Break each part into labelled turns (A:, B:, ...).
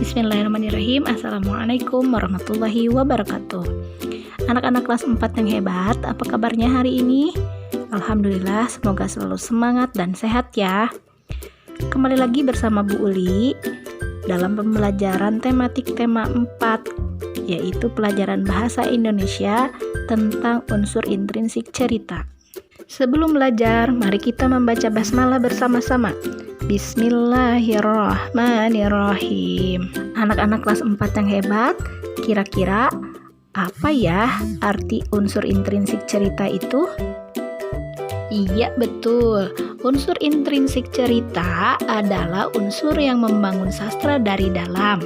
A: Bismillahirrahmanirrahim. Assalamualaikum warahmatullahi wabarakatuh. Anak-anak kelas 4 yang hebat, apa kabarnya hari ini? Alhamdulillah, semoga selalu semangat dan sehat ya. Kembali lagi bersama Bu Uli dalam pembelajaran tematik tema 4, yaitu pelajaran bahasa Indonesia tentang unsur intrinsik cerita. Sebelum belajar, mari kita membaca basmalah bersama-sama. Bismillahirrahmanirrahim. Anak-anak kelas 4 yang hebat, kira-kira apa ya arti unsur intrinsik cerita itu? Iya, betul. Unsur intrinsik cerita adalah unsur yang membangun sastra dari dalam.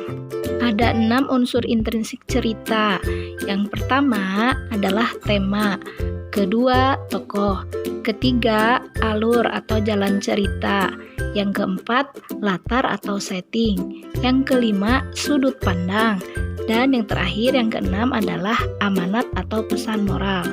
A: Ada 6 unsur intrinsik cerita. Yang pertama adalah tema, kedua tokoh, ketiga alur atau jalan cerita, yang keempat latar atau setting, yang kelima sudut pandang, dan yang terakhir yang keenam adalah amanat atau pesan moral.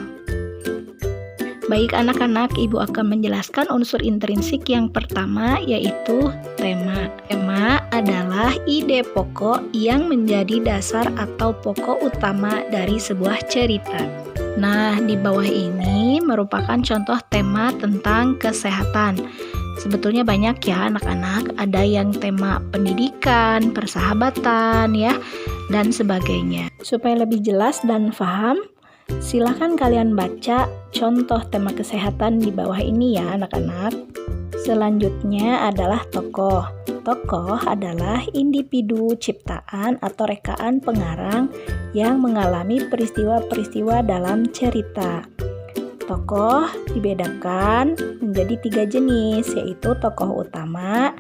A: Baik anak-anak, Ibu akan menjelaskan unsur intrinsik yang pertama, yaitu tema. Tema adalah ide pokok yang menjadi dasar atau pokok utama dari sebuah cerita. Nah, di bawah ini merupakan contoh tema tentang kesehatan. Sebetulnya banyak ya anak-anak, ada yang tema pendidikan, persahabatan ya, dan sebagainya. Supaya lebih jelas dan paham, silakan kalian baca contoh tema kesehatan di bawah ini ya anak-anak. Selanjutnya adalah tokoh. Tokoh adalah individu ciptaan atau rekaan pengarang yang mengalami peristiwa-peristiwa dalam cerita. Tokoh dibedakan menjadi 3 jenis, yaitu tokoh utama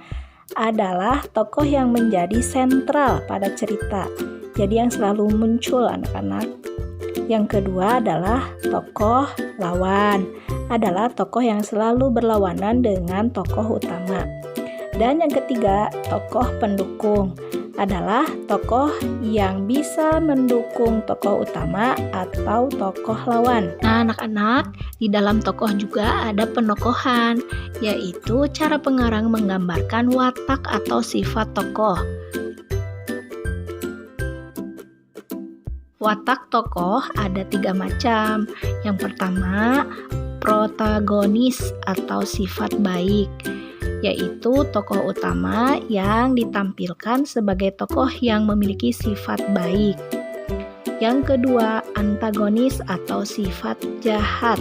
A: adalah tokoh yang menjadi sentral pada cerita, jadi yang selalu muncul anak-anak. Yang kedua adalah tokoh lawan, adalah tokoh yang selalu berlawanan dengan tokoh utama. Dan yang ketiga, tokoh pendukung, adalah tokoh yang bisa mendukung tokoh utama atau tokoh lawan. Nah, anak-anak, di dalam tokoh juga ada penokohan, yaitu cara pengarang menggambarkan watak atau sifat tokoh. Watak tokoh ada 3 macam. Yang pertama, protagonis atau sifat baik, yaitu tokoh utama yang ditampilkan sebagai tokoh yang memiliki sifat baik. Yang kedua, antagonis atau sifat jahat,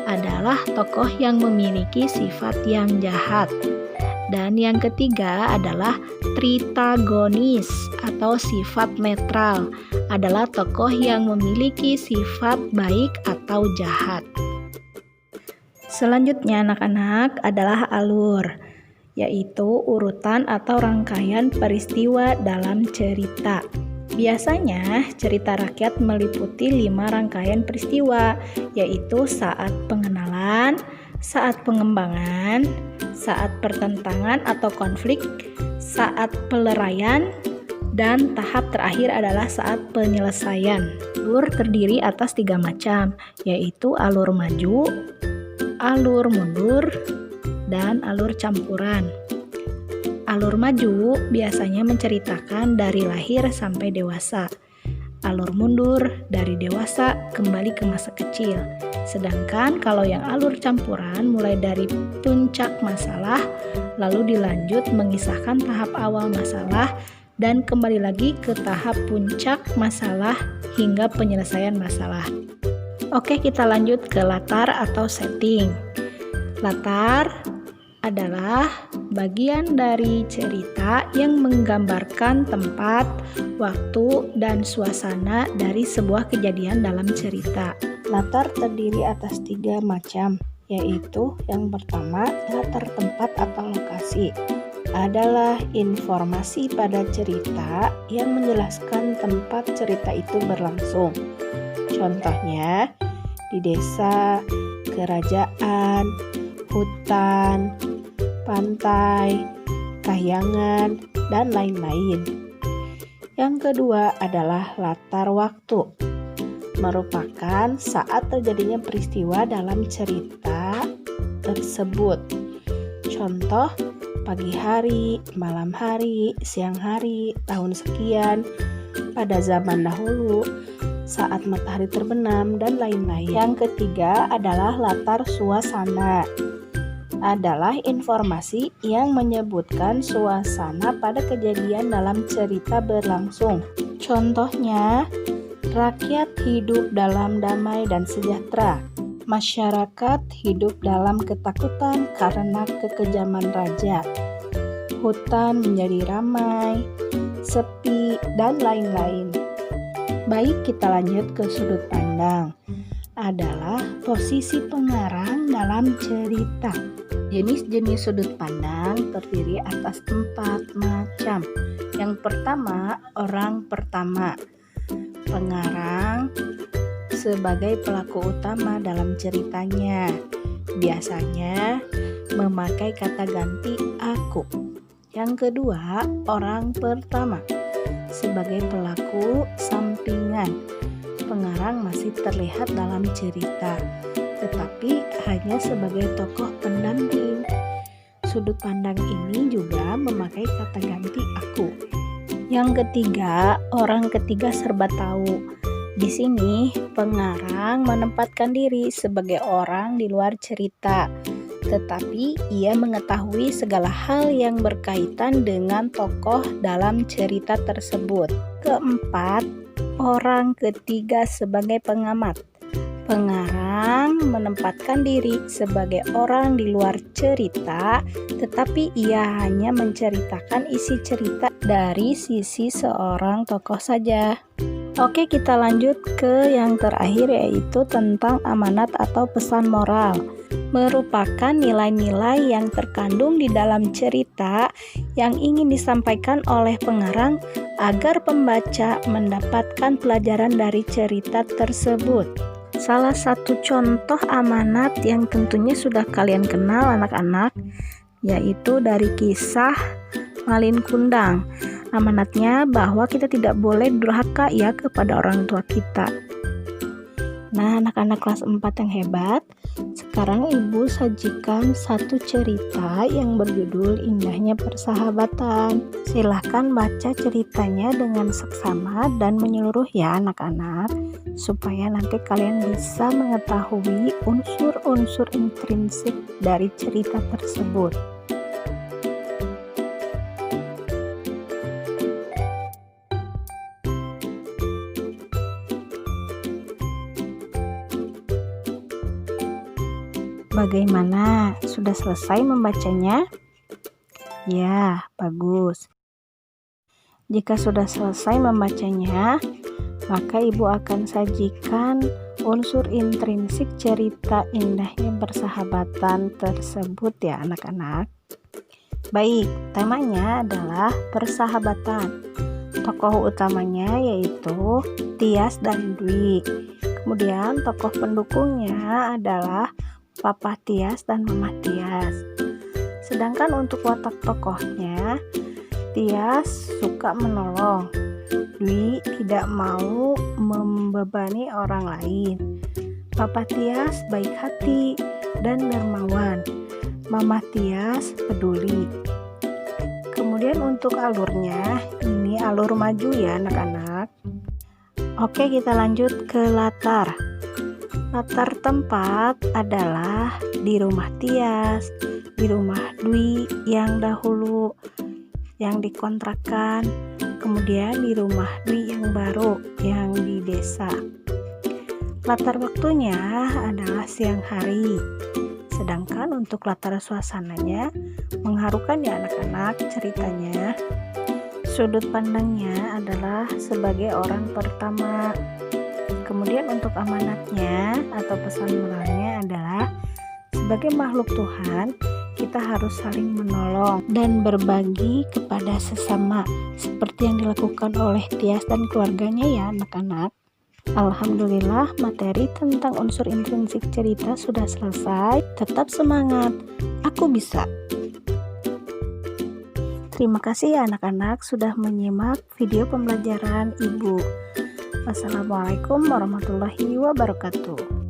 A: adalah tokoh yang memiliki sifat yang jahat. Dan yang ketiga adalah tritagonis atau sifat netral, adalah tokoh yang memiliki sifat baik atau jahat. Selanjutnya anak-anak adalah alur, yaitu urutan atau rangkaian peristiwa dalam cerita. Biasanya cerita rakyat meliputi 5 rangkaian peristiwa, yaitu saat pengenalan, saat pengembangan, saat pertentangan atau konflik, saat peleraian, dan tahap terakhir adalah saat penyelesaian. Alur terdiri atas 3 macam, yaitu alur maju, alur mundur, dan alur campuran. Alur maju biasanya menceritakan dari lahir sampai dewasa. Alur mundur dari dewasa kembali ke masa kecil. Sedangkan kalau yang alur campuran mulai dari puncak masalah, lalu dilanjut mengisahkan tahap awal masalah dan kembali lagi ke tahap puncak masalah hingga penyelesaian masalah. Oke, kita lanjut ke latar atau setting. Latar adalah bagian dari cerita yang menggambarkan tempat, waktu, dan suasana dari sebuah kejadian dalam cerita. Latar terdiri atas 3 macam, yaitu yang pertama, latar tempat atau lokasi. Adalah informasi pada cerita yang menjelaskan tempat cerita itu berlangsung. Contohnya, di desa, kerajaan, hutan, pantai, kahyangan, dan lain-lain. Yang kedua adalah latar waktu, merupakan saat terjadinya peristiwa dalam cerita tersebut. Contoh, pagi hari, malam hari, siang hari, tahun sekian, pada zaman dahulu, saat matahari terbenam, dan lain-lain. Yang ketiga adalah latar suasana. Adalah informasi yang menyebutkan suasana pada kejadian dalam cerita berlangsung. Contohnya, rakyat hidup dalam damai dan sejahtera. Masyarakat hidup dalam ketakutan karena kekejaman raja. Hutan menjadi ramai, sepi, dan lain-lain. Baik, kita lanjut ke sudut pandang. Adalah posisi pengarang dalam cerita. Jenis-jenis sudut pandang terdiri atas 4 macam. Yang pertama, orang pertama. Pengarang sebagai pelaku utama dalam ceritanya. Biasanya memakai kata ganti aku. Yang kedua, orang pertama sebagai pelaku sampingan. Pengarang masih terlihat dalam cerita, tetapi hanya sebagai tokoh pendamping. Sudut pandang ini juga memakai kata ganti aku. Yang ketiga, orang ketiga serba tahu. Di sini, pengarang menempatkan diri sebagai orang di luar cerita, tetapi ia mengetahui segala hal yang berkaitan dengan tokoh dalam cerita tersebut. Keempat, orang ketiga sebagai pengamat. Pengarang menempatkan diri sebagai orang di luar cerita, tetapi ia hanya menceritakan isi cerita dari sisi seorang tokoh saja. Oke, kita lanjut ke yang terakhir, yaitu tentang amanat atau pesan moral. Merupakan nilai-nilai yang terkandung di dalam cerita yang ingin disampaikan oleh pengarang agar pembaca mendapatkan pelajaran dari cerita tersebut. Salah satu contoh amanat yang tentunya sudah kalian kenal anak-anak, yaitu dari kisah Malin Kundang. Amanatnya bahwa kita tidak boleh durhaka ya kepada orang tua kita. Nah, anak-anak kelas 4 yang hebat, sekarang Ibu sajikan satu cerita yang berjudul Indahnya Persahabatan. Silahkan baca ceritanya dengan seksama dan menyeluruh ya anak-anak, supaya nanti kalian bisa mengetahui unsur-unsur intrinsik dari cerita tersebut. Bagaimana? Sudah selesai membacanya? Ya, bagus. Jika sudah selesai membacanya, maka Ibu akan sajikan unsur intrinsik cerita Indahnya Persahabatan tersebut ya anak-anak. Baik, temanya adalah persahabatan. Tokoh utamanya yaitu Tias dan Dwi. Kemudian tokoh pendukungnya adalah Papa Tias dan Mama Tias. Sedangkan untuk watak tokohnya, Tias suka menolong, Dwi tidak mau membebani orang lain. Papa Tias baik hati dan dermawan. Mama Tias peduli. Kemudian untuk alurnya, ini alur maju ya anak-anak. Oke, kita lanjut ke latar. Latar tempat adalah di rumah Tias, di rumah Dwi yang dahulu yang dikontrakan, kemudian di rumah Dwi yang baru yang di desa. Latar waktunya adalah siang hari. Sedangkan untuk latar suasananya mengharukan ya anak-anak ceritanya. Sudut pandangnya adalah sebagai orang pertama. Kemudian untuk amanatnya atau pesan moralnya adalah sebagai makhluk Tuhan, kita harus saling menolong dan berbagi kepada sesama seperti yang dilakukan oleh Tias dan keluarganya ya anak-anak. Alhamdulillah, materi tentang unsur intrinsik cerita sudah selesai. Tetap semangat, aku bisa. Terima kasih ya anak-anak sudah menyimak video pembelajaran Ibu. Wassalamualaikum warahmatullahi wabarakatuh.